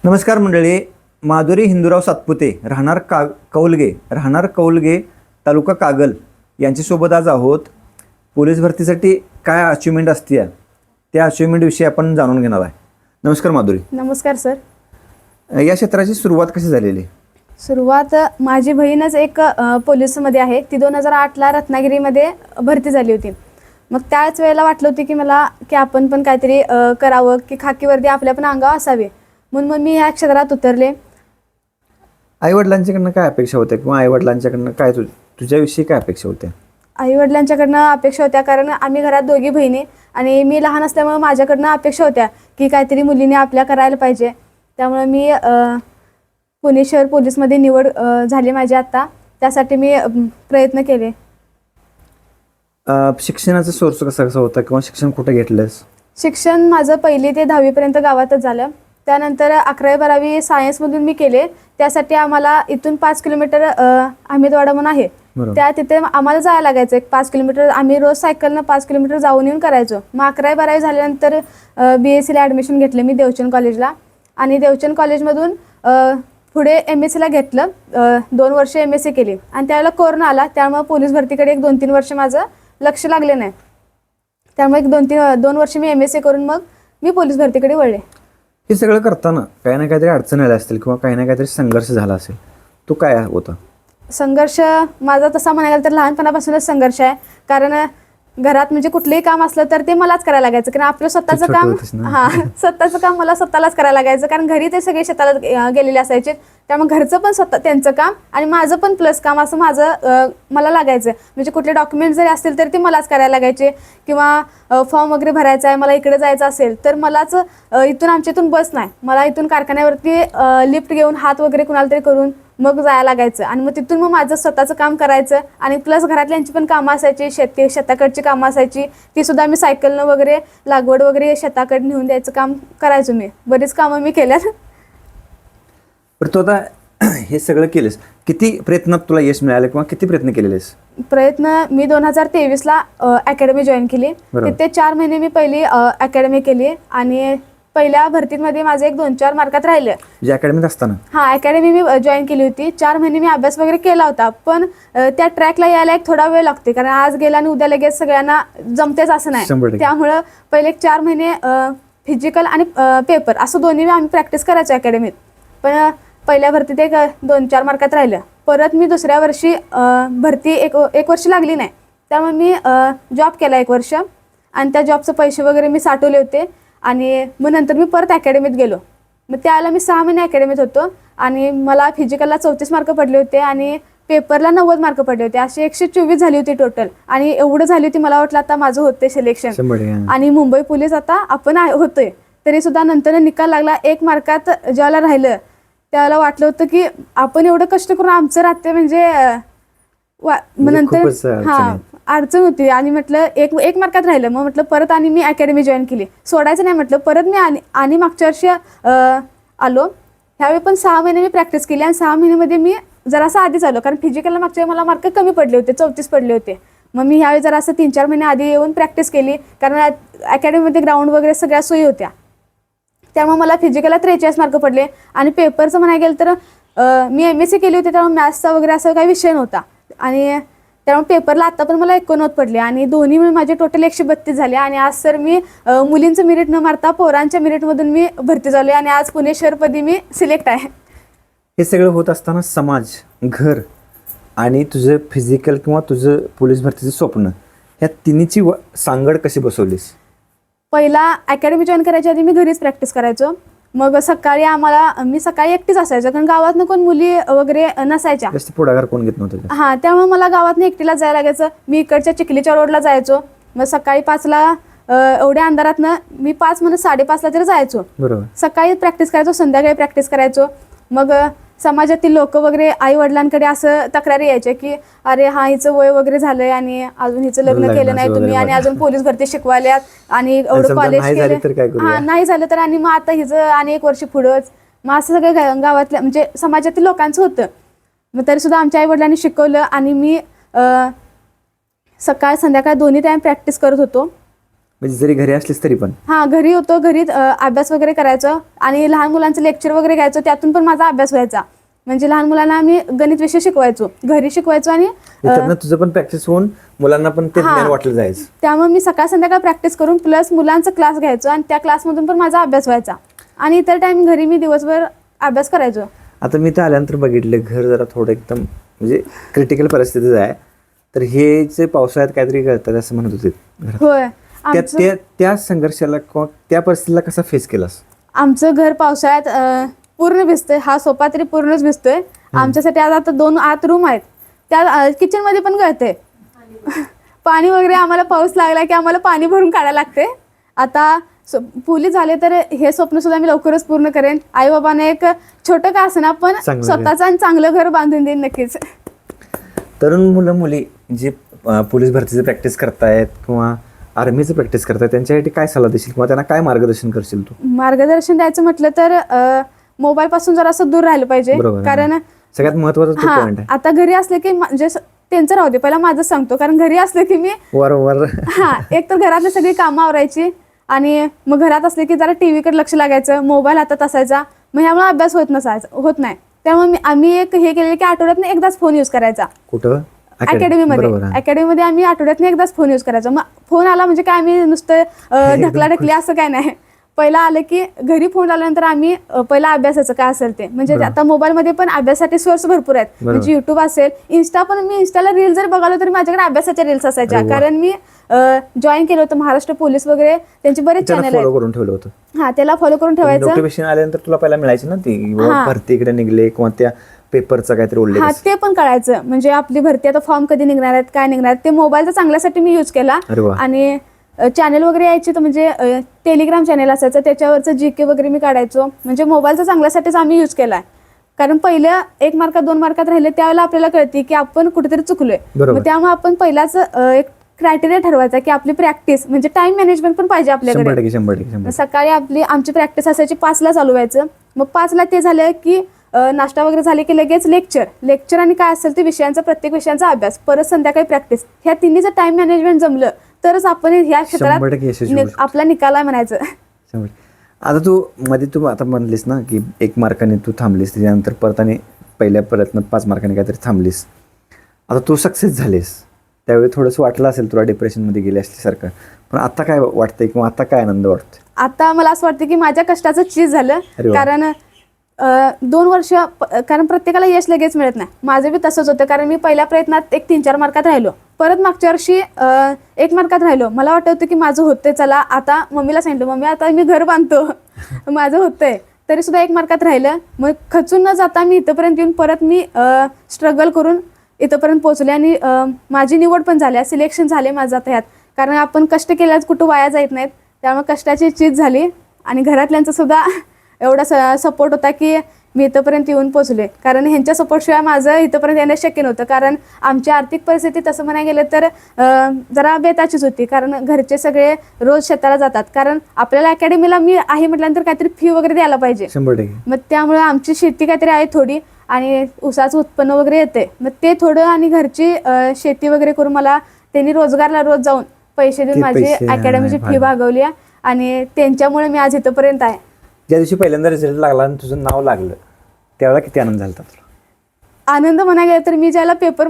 नमस्कार मंडळी. माधुरी हिंदूराव सातपुते राहणार कौलगे तालुका कागल यांच्यासोबत आज आहोत. पोलीस भरतीसाठी काय अचिव्हमेंट असते त्या अचिव्हमेंटविषयी आपण जाणून घेणार आहे. नमस्कार माधुरी. नमस्कार सर. या क्षेत्राची सुरुवात कशी झालेली? सुरुवात माझी बहीणच एक पोलीसमध्ये आहे. ती 2008ला रत्नागिरीमध्ये भरती झाली होती. मग त्याच वेळेला वाटलं होतं की आपण पण काहीतरी करावं, की खाकी वर्दी आपल्या पण अंगावर असावी. म्हणून मग मी ह्या क्षेत्रात उतरले. आईवडिलांच्याकडनं काय अपेक्षा होत्या किंवा आईवडिलांच्याकडनं काय तुझ्याविषयी काय अपेक्षा होत्या? आईवडिलांच्याकडनं अपेक्षा होत्या कारण आम्ही घरात दोघी बहिणी आणि मी लहान असल्यामुळे माझ्याकडनं अपेक्षा होत्या की काहीतरी मुलीने आपल्या करायला पाहिजे. त्यामुळे मी पुणे शहर पोलीसमध्ये निवड झाली माझी आत्ता. त्यासाठी मी प्रयत्न केले. शिक्षणाचा सोर्स कसा होता किंवा शिक्षण कुठे घेतलंस? शिक्षण माझं 1ली ते 10वीपर्यंत गावातच झालं. त्यानंतर 11वी-12वी सायन्समधून मी केले. त्यासाठी आम्हाला इथून 5 किलोमीटर अहमदवाडा म्हणून आहे, तिथे आम्हाला जायला लागायचं. 5 किलोमीटर आम्ही रोज सायकलनं 5 किलोमीटर जाऊन येऊन करायचो. मग 11वी-12वी झाल्यानंतर BScला ॲडमिशन घेतलं मी देवचंद कॉलेजला. आणि देवचंद कॉलेजमधून पुढे MScला घेतलं. 2 वर्ष MSc केली आणि त्यावेळेला कोरोना आला. त्यामुळे पोलीस भरतीकडे 1-2-3 वर्ष माझं लक्ष लागले नाही. त्यामुळे 2 वर्ष मी MSc करून मग मी पोलीस भरतीकडे वळले. हे सगळं करताना काही ना काहीतरी अडचण आल्या असतील किंवा काही ना काहीतरी संघर्ष झाला असेल, तो काय होता? संघर्ष माझा तसा म्हणायला तर लहानपणापासूनच संघर्ष आहे. कारण घरात म्हणजे कुठलंही काम असलं तर ते मलाच करायला लागायचं. कारण आपलं स्वतःचं काम स्वतःचं काम मला स्वतःलाच करायला लागायचं. कारण घरी ते सगळे शेताला गेलेले असायचे. त्यामुळे घरचं पण स्वतः त्यांचं काम आणि माझं पण प्लस काम असं मला लागायचं. म्हणजे कुठले डॉक्युमेंट जरी असतील तर ते मलाच करायला लागायचे. किंवा फॉर्म वगैरे भरायचा आहे, मला इकडे जायचं असेल तर मलाच इथून आमच्या इथून बस नाही, मला इथून कारखान्यावरती लिफ्ट घेऊन हात वगैरे कुणाला तरी करून मग जायला लागायचं. आणि मग तिथून मग माझं स्वतःचं काम करायचं. आणि प्लस घरातल्यांची पण कामं असायची, शेताकडची कामं असायची, ती सुद्धा मी सायकलनं वगैरे लागवड वगैरे शेताकडे नेऊन द्यायचं काम करायचो. मी बरीच कामं मी केल्यात. पण तू आता हे सगळं केलेस, किती प्रयत्नात तुला यश मिळालं किंवा किती प्रयत्न केलेलेस? प्रयत्न मी 2023ला अकॅडमी जॉईन केली. तिथे 4 महिने मी पहिली अकॅडमी केली आणि पहिल्या भरतीमध्ये माझं 1-2-4 मार्कात राहिलं. म्हणजे अकॅडमीत असताना? हां, अकॅडमी मी जॉईन केली होती. 4 महिने मी अभ्यास वगैरे केला होता. पण त्या ट्रॅकला यायला थोडा वेळ लागते. कारण आज गेला आणि उद्या लगेच सगळ्यांना जमतेच असं नाही. त्यामुळं पहिले 4 महिने फिजिकल आणि पेपर असं दोन्ही आम्ही प्रॅक्टिस करायचो अकॅडमीत. पण पहिल्या भरतीत 1-2-4 मार्कात राहिलं. परत मी दुसऱ्या वर्षी भरती एक वर्ष लागली नाही. त्यामुळे मी जॉब केला 1 वर्ष आणि त्या जॉबचे पैसे वगैरे मी साठवले होते. आणि मग नंतर मी परत अकॅडमीत गेलो. मग त्यावेळेला मी 6 महिने अकॅडमीत होतो आणि मला फिजिकलला 34 मार्क पडले होते आणि पेपरला 90 मार्क पडले होते. अशी 124 झाली होती टोटल. आणि एवढं झाली होती मला वाटलं आता माझं होते सिलेक्शन आणि मुंबई पोलीस आता आपण होतोय. तरी सुद्धा नंतर निकाल लागला. 1 मार्कात ज्याला राहिलं त्याला वाटलं होतं की आपण एवढं कष्ट करून आमचं राहते म्हणजे नंतर अडचण होती. आणि म्हटलं एक मार्कात राहिलं. मग म्हटलं परत आणि मी अकॅडमी जॉईन केली. सोडायचं नाही म्हटलं. परत मी आणि मागच्या वर्षी आलो. ह्यावेळी पण 6 महिने मी प्रॅक्टिस केली आणि 6 महिन्यामध्ये मी जरासं आधीच आलो. कारण फिजिकलला मागच्या वेळी मला मार्क कमी पडले होते, 34 पडले होते. मग मी ह्यावेळी जरासं 3-4 महिने आधी येऊन प्रॅक्टिस केली. कारण अकॅडमीमध्ये ग्राउंड वगैरे सगळ्या सोयी होत्या. त्यामुळे मला फिजिकलला 43 मार्क पडले. आणि पेपरचं म्हणायला गेलं तर मी MSc केली होती त्यामुळे मॅथ्सचा वगैरे असा काही विषय नव्हता. आणि त्यामुळे पेपरला आत्ता पण मला 89 पडले आणि दोन्ही मिळून माझे टोटल 132 झाले. आणि आज सर मी मुलींचं मेरिट न मारता पोरांच्या मेरिटमधून मी भरती झाले आणि आज पुणे शहरपदी मी सिलेक्ट आहे. हे सगळं होत असताना समाज, घर आणि तुझं फिजिकल किंवा तुझं पोलीस भरतीचं स्वप्न, ह्या तिन्हीची सांगड कशी बसवलीस? पहिला अकॅडमी जॉईन करायच्या आधी मी घरीच प्रॅक्टिस करायचो. मग सकाळी मी सकाळी एकटीच असायचं कारण गावातनं कोण मुली वगैरे नसायच्या, जास्त पुढाकार कोण घेत नव्हतं. हां, त्यामुळे मला गावातनं एकटीला जायला लागायचं. मी इकडच्या चिखलीच्या रोडला जायचो. मग सकाळी 5ला एवढ्या अंधारातनं मी 5 म्हणत 5:30ला तरी जायचो. बरोबर. सकाळी प्रॅक्टिस करायचो, संध्याकाळी प्रॅक्टिस करायचो. मग समाजातील लोक वगैरे आई वडिलांकडे असं तक्रारी यायच्या की अरे हा हिचं वय वगैरे झालंय आणि अजून हिचं लग्न केलं नाही तुम्ही आणि अजून पोलीस भरती शिकवायल्यात आणि एवढं कॉलेज केलं, हा नाही झालं तर आणि मग आता हिचं आणि 1 वर्ष पुढंच. मग असं सगळं गावातल्या म्हणजे समाजातील लोकांचं होतं. मग तरी सुद्धा आमच्या आई वडिलांनी शिकवलं आणि मी सकाळ संध्याकाळ दोन्ही टाईम प्रॅक्टिस करत होतो. म्हणजे जरी घरी असलीस तरी पण? हा, घरी होतो, घरी अभ्यास वगैरे करायचो आणि लहान मुलांचं लेक्चर वगैरे घ्यायचो, त्यातून पण माझा अभ्यास व्हायचा. म्हणजे लहान मुलांना आम्ही गणित विषय शिकवायचो, घरी शिकवायचो आणि तुझं पण प्रॅक्टिस होऊन मुलांना पण ते ज्ञान वाटलं जायचं. त्यामुळे मी सकाळ संध्याकाळ प्रॅक्टिस करून प्लस मुलांचा क्लास घ्यायचो आणि त्या क्लासमधून पण माझा अभ्यास व्हायचा आणि इतर टाइम घरी मी दिवसभर अभ्यास करायचो. आता मी तर आल्यानंतर बघितलं घर जरा थोडं एकदम म्हणजे क्रिटिकल परिस्थितीच आहे, तर हे जे पावसाळ्यात काहीतरी करतात असं म्हणत होते. होय, त्या संघर्षाला किंवा त्या परिस्थितीला कसा फेस केलास? आमचं घर पावसाळ्यात पूर्ण भिजतंय, हा सोफा तरी पूर्णच भिजतोय. आमच्यासाठी आता 2 आत रूम आहेत, त्या किचन मध्ये पण गळते पाणी वगैरे. आम्हाला पाऊस लागला की आम्हाला पाणी भरून काढायला लागते. आता पोलीस झाले तर हे स्वप्न सुद्धा मी लवकरच पूर्ण करेन. आई बाबांना एक छोटं का असेना पण स्वतःचं आणि चांगलं घर बांधून देईन नक्कीच. तरुण मुलं मुली जे पोलीस भरतीची प्रॅक्टिस करतायत किंवा आर्मीचं प्रॅक्टिस करतायत त्यांच्यासाठी काय सल्ला देशील किंवा त्यांना काय मार्गदर्शन करशील तू? मार्गदर्शन द्यायचं म्हटलं तर मोबाईल पासून जरासं दूर राहिलं पाहिजे, कारण सगळ्यात महत्वाचा पॉइंट आहे. आता घरी असले की म्हणजे त्यांचं राहू दे, पहिला माझं सांगतो, कारण घरी असलं की मी वारंवार एक तर घरातली सगळी कामं आवरायची आणि मग घरात असले की जरा टीव्हीकडे लक्ष लागायचं, मोबाईल हातात असायचा, मग ह्यामुळे अभ्यास होत नाही. त्यामुळे आम्ही एक हे केलेलं की आठवड्यातनं एकदाच फोन यूज करायचा. कुठं? अकॅडमीमध्ये आम्ही आठवड्यातनं एकदाच फोन यूज करायचा. मग फोन आला म्हणजे काय आम्ही नुसतं ढकलाढकली असं काय नाही. पहिला आलं की घरी फोन आल्यानंतर आम्ही पहिला अभ्यासाचं काय असेल ते, म्हणजे आता मोबाईलमध्ये पण अभ्यासासाठी सोर्स भरपूर आहेत. म्हणजे युट्यूब असेल, इन्स्टा पण, मी इन्स्टाला रील जर बघालो तरी माझ्याकडे अभ्यासाच्या रील्स असायच्या, कारण मी जॉईन केलं होतं महाराष्ट्र पोलीस वगैरे, त्यांचे बरेच चॅनल फॉलो करून ठेवलं होतं. हा, त्याला फॉलो करून ठेवायचं. नोटिफिकेशन आल्यानंतर तुला पहिला मिळायची ना ती भरतीकडे निघले किंवा त्या पेपरचं काहीतरी उल्लेख, हा, ते पण कळायचं. म्हणजे आपली भरती आता फॉर्म कधी निघणार आहेत, काय निघणार आहेत, ते मोबाईलचा चांगल्यासाठी मी यूज केला. आणि चॅनल वगैरे यायचे तर म्हणजे टेलिग्राम चॅनल असायचं, त्याच्यावरचं जीके वगैरे मी काढायचो. म्हणजे मोबाईलचा चांगल्यासाठीच आम्ही यूज केलाय, कारण पहिल्या 1 मार्कात 2 मार्कात राहिले त्यावेळेला आपल्याला कळते की आपण कुठेतरी चुकलोय. मग त्यामुळे आपण पहिलाच एक क्रायटेरिया ठरवायचा की आपली प्रॅक्टिस म्हणजे टाइम मॅनेजमेंट पण पाहिजे आपल्याकडे. सकाळी आमची प्रॅक्टिस असायची 5ला चालू व्हायचं, मग 5ला ते झालं की नाश्ता वगैरे झाले की लगेच लेक्चर आणि काय असेल ते विषयांचा, प्रत्येक विषयांचा अभ्यास, परत संध्याकाळी प्रॅक्टिस. ह्या तिन्हीचं टाइम मॅनेजमेंट जमलं तरच आपण ह्या क्षेत्रात आपला निकाल आहे म्हणायचं. आता तू आता म्हणलीस ना की 1 मार्काने तू थांबलीस, त्याच्यानंतर परत आणि पहिल्या प्रयत्नात 5 मार्काने काहीतरी थांबलीस. आता तू सक्सेस झालीस, त्यावेळी थोडंसं वाटलं असेल तुला डिप्रेशनमध्ये गेली असल्यासारखं, पण आता काय वाटतंय किंवा आता काय आनंद वाटतोय? आता मला असं वाटतं की माझ्या कष्टाचं चीज झालं, कारण 2 वर्ष, कारण प्रत्येकाला यश लगेच मिळत नाही. माझं बी तसंच होतं, कारण मी पहिल्या प्रयत्नात 3-4 मार्कात राहिलो, परत मागच्या वर्षी 1 मार्कात राहिलो. मला वाटत होतं की माझं होतंय, चला आता मम्मीला सांगितलं, मम्मी आता मी घर बांधतो माझं होतंय, तरी सुद्धा 1 मार्कात राहिलं. मग खचून न जाता मी इथंपर्यंत येऊन परत मी स्ट्रगल करून इथंपर्यंत पोहोचले आणि माझी निवड पण झाली, सिलेक्शन झाले माझं आता ह्यात. कारण आपण कष्ट केल्यास कुठं वाया जात नाहीत, त्यामुळे कष्टाची चीज झाली आणि घरातल्यांचा सुद्धा एवढा सपोर्ट होता की मी इथंपर्यंत येऊन पोचले. कारण ह्यांच्या सपोर्टशिवाय माझं इथंपर्यंत येणं शक्य नव्हतं, कारण आमची आर्थिक परिस्थिती तसं म्हणायला गेलं तर जरा बेताचीच होती, कारण घरचे सगळे रोज शेताला जातात, कारण आपल्याला अकॅडमीला मी आहे म्हटल्यानंतर काहीतरी फी वगैरे द्यायला पाहिजे. 100%. मग त्यामुळे आमची शेती काहीतरी आहे थोडी आणि ऊसाचं उत्पन्न वगैरे येते, मग ते थोडं आणि घरची शेती वगैरे करून मला त्यांनी रोजगारला रोज जाऊन पैसे देऊन माझी अकॅडमीची फी भागवली आणि त्यांच्यामुळे मी आज इथंपर्यंत आहे. ज्या दिवशी पहिल्यांदा रिझल्ट लागला आणि तुझं नाव लागलं त्यावेळेला किती आनंद झाला तुला? आनंद म्हणायला गेला तर मी ज्याला पेपर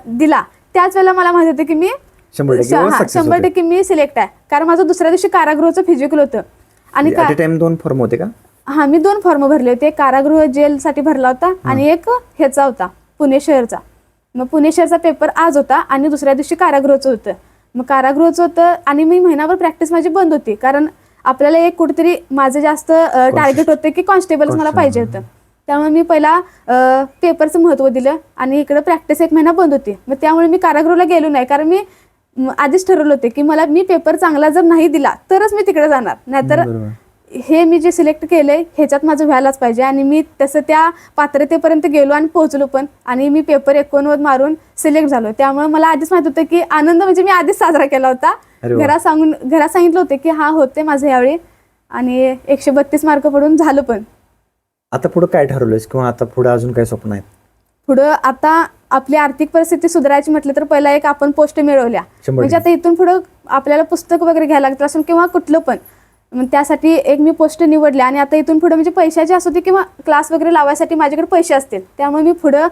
दिला त्याच वेळेला मला माहित होतं की मी 100% मी सिलेक्ट आहे, कारण माझं दुसऱ्या दिवशी कारागृहाचं फिजिकल होतं. आणि 2 फॉर्म होते का? हा, मी 2 फॉर्म भरले होते, कारागृह जेलसाठी भरला होता आणि एक ह्याचा होता पुणे शहरचा. मग पुणे शहरचा पेपर आज होता आणि दुसऱ्या दिवशी कारागृहाचं होतं. मग कारागृहाचं होतं आणि मी महिनाभर प्रॅक्टिस माझी बंद होती, कारण आपल्याला एक कुठेतरी माझं जास्त टार्गेट होतं की कॉन्स्टेबल्स मला पाहिजे होतं. त्यामुळे मी पहिला पेपरचं महत्त्व दिलं आणि इकडं प्रॅक्टिस 1 महिना बंद होती. मग त्यामुळे मी कारागृहाला गेलो नाही, कारण मी आधीच ठरवलं होते की मी पेपर चांगला जर नाही दिला तरच मी तिकडे जाणार, नाहीतर हे मी जे सिलेक्ट केलंय ह्याच्यात माझं व्हायलाच पाहिजे. आणि मी तसं त्या पात्रतेपर्यंत गेलो आणि पोहोचलो पण, आणि मी पेपर 89 मारून सिलेक्ट झालो. त्यामुळे मला आधीच माहित होतं की आनंद म्हणजे मी आधीच साजरा केला होता. घरात सांगितलं होतं की हा होते माझं यावेळी, आणि 132 मार्क पडून झालं पण. आता पुढं काय ठरवलंयस किंवा आता पुढे अजून काय स्वप्न आहेत? पुढं आता आपली आर्थिक परिस्थिती सुधारायची म्हटलं तर पहिला एक आपण पोस्ट मिळवल्या, 100% म्हणजे आता इथून पुढं आपल्याला पुस्तक वगैरे घ्यायला लागतं असून किंवा कुठलं पण, मग त्यासाठी एक मी पोस्ट निवडली. आणि आता इथून पुढे म्हणजे पैशाचे असू दे किंवा क्लास वगैरे लावायसाठी माझ्याकडे पैसे असतील, त्यामुळे मी पुढं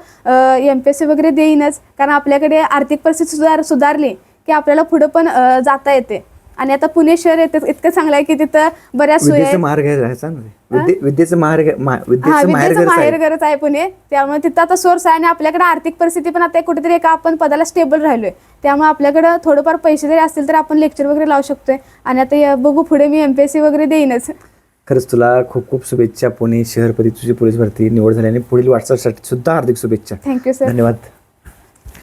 MPSC वगैरे देईनच, कारण आपल्याकडे आर्थिक परिस्थिती सुधारली की आपल्याला पुढं पण जाता येते. आणि आता पुणे शहर इतकं चांगलं आहे की तिथं बऱ्याच सोयी विद्येचं आहेत. माहेर आहे ना, विद्येचं विद्येचं माहेर गरज आहे पुणे, त्यामुळे तिथं आता सोर्स आहे. आणि आपल्याकडे आर्थिक परिस्थिती पण आता कुठेतरी एका आपण पदाला स्टेबल राहिलोय, त्यामुळे आपल्याकडे थोडंफार पैसे जरी असतील तर आपण लेक्चर वगैरे लावू शकतोय. आणि आता बघू पुढे मी MPSC वगैरे देईनच. खरंच तुला खूप खूप शुभेच्छा. पुणे शहरपती तुझी पोलीस भरती निवड झाली आणि पुढील वाटचालीसाठी सुद्धा हार्दिक शुभेच्छा. Thank you sir. धन्यवाद.